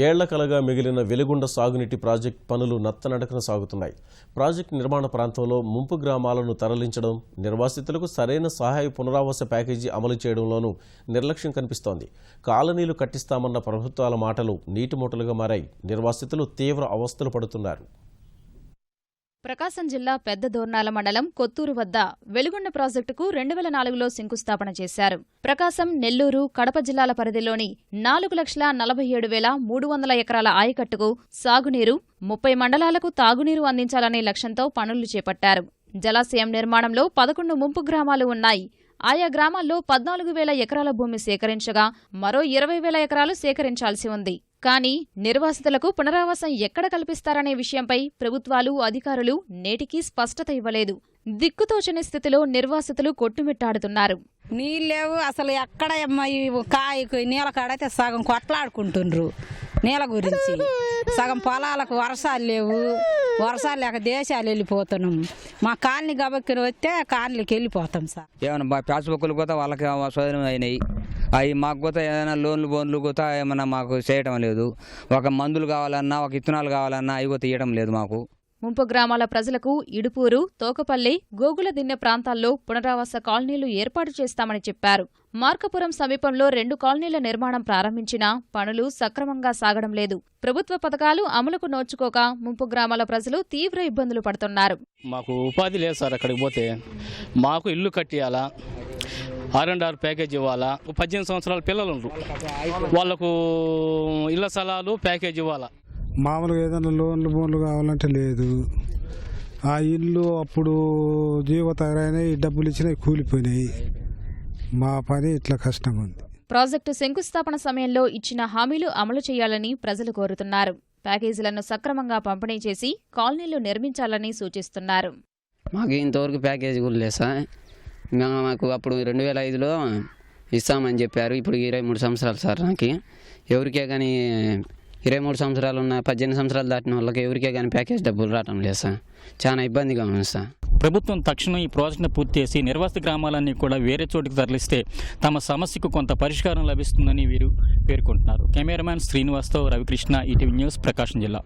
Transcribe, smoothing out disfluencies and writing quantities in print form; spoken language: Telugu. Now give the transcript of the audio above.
ఏళ్ల కలగా మిగిలిన వెలుగొండ సాగునీటి ప్రాజెక్టు పనులు నత్తనడకన సాగుతున్నాయి. ప్రాజెక్టు నిర్మాణ ప్రాంతంలో ముంపు గ్రామాలను తరలించడం, నిర్వాసితులకు సరైన సహాయ పునరావాస ప్యాకేజీ అమలు చేయడంలోనూ నిర్లక్ష్యం కనిపిస్తోంది. కాలనీలు కట్టిస్తామన్న ప్రభుత్వాల మాటలు నీటిమూటలుగా మారాయి. నిర్వాసితులు తీవ్ర అవస్థలు పడుతున్నారు. ప్రకాశం జిల్లా పెద్ద దోర్నాల మండలం కొత్తూరు వద్ద వెలుగొండ ప్రాజెక్టుకు 2004లో శంకుస్థాపన చేశారు. ప్రకాశం, నెల్లూరు, కడప జిల్లాల పరిధిలోని 4,47,300 ఎకరాల ఆయకట్టుకు సాగునీరు, 30 మండలాలకు తాగునీరు అందించాలనే లక్ష్యంతో పనులు చేపట్టారు. జలాశయం నిర్మాణంలో 11 ముంపు గ్రామాలు ఉన్నాయి. ఆయా గ్రామాల్లో 14,000 ఎకరాల భూమి సేకరించగా మరో 20,000 ఎకరాలు సేకరించాల్సి ఉంది. కానీ నిర్వాసితులకు పునరావాసం ఎక్కడ కల్పిస్తారనే విషయంపై ప్రభుత్వాలు, అధికారులు నేటికీ స్పష్టత ఇవ్వలేదు. దిక్కుతోచని స్థితిలో నిర్వాసితులు కొట్టుమిట్టాడుతున్నారు. నీళ్ళేవు అసలు ఎక్కడ కాయకు నీళ్ళ కాడైతే సగం కొట్లాడుకుంటుండ్రు. నీళ్ళ గురించి సగం పొలాలకు వర్షాలు లేవు. వర్షాలు లేక దేశాలు వెళ్ళిపోతున్నాం. మా కాలనీ గబక్కిన వస్తే కాలనీకి వెళ్ళిపోతాం సార్. ఏమన్నా పాస్బుక్లు కూడా వాళ్ళకి సౌదర్యం అయినాయి. అవి మాకు కూడా ఏదైనా లోన్లు కూడా ఏమన్నా మాకు చేయటం లేదు. ఒక మందులు కావాలన్నా, ఒక ఇత్తనాలు కావాలన్నా అవి కూడా ఇవ్వడం లేదు మాకు. ముంపు గ్రామాల ప్రజలకు ఇడుపూరు, తోకపల్లి, గోగుల దిన్నె ప్రాంతాల్లో పునరావాస కాలనీలు ఏర్పాటు చేస్తామని చెప్పారు. మార్కపురం సమీపంలో 2 కాలనీల నిర్మాణం ప్రారంభించినా పనులు సక్రమంగా సాగడం లేదు. ప్రభుత్వ పథకాలు అమలుకు నోచుకోక ముంపు గ్రామాల ప్రజలు తీవ్ర ఇబ్బందులు పడుతున్నారు. మాకు ఉపాధి లేదు సార్. అక్కడికి పోతే మాకు ఇల్లు కట్టియాలా, R&R ప్యాకేజ్ ఇవ్వాలా. 18 సంవత్సరాల పిల్లలు ఉండరు, వాళ్లకు ఇళ్ల స్థలాలు ప్యాకేజ్ ఇవ్వాలా. మామూలుగా ఏదైనా లోన్లు కావాలంటే లేదు. ఆ ఇల్లు అప్పుడు జీవతరైనాయి, డబ్బులు ఇచ్చినాయి, కూలిపోయినాయి. మా పని ఇట్లా కష్టంగా ఉంది. ప్రాజెక్టు శంకుస్థాపన సమయంలో ఇచ్చిన హామీలు అమలు చేయాలని ప్రజలు కోరుతున్నారు. ప్యాకేజీలను సక్రమంగా పంపిణీ చేసి కాలనీలు నిర్మించాలని సూచిస్తున్నారు. మాకు ఇంతవరకు ప్యాకేజీ కూడా లేదు సార్. మాకు అప్పుడు 2005లో ఇస్తామని చెప్పారు. ఇప్పుడు 23 సంవత్సరాలు సార్. నాకు ఎవరికే కానీ 23 సంవత్సరాలు ఉన్న 18 సంవత్సరాలు దాటిన వాళ్ళకి ఎవరికే కానీ ప్యాకేజ్ డబ్బులు రావడం లేదు సార్. చాలా ఇబ్బందిగా ఉంది సార్. ప్రభుత్వం తక్షణం ఈ ప్రాజెక్టును పూర్తి చేసి నిర్వాసిత గ్రామాలన్నీ కూడా వేరే చోటుకు తరలిస్తే తమ సమస్యకు కొంత పరిష్కారం లభిస్తుందని వీరు పేర్కొంటున్నారు. కెమెరామ్యాన్ శ్రీనివాస్తో రవికృష్ణ, ఈటీవీ న్యూస్, ప్రకాశం జిల్లా.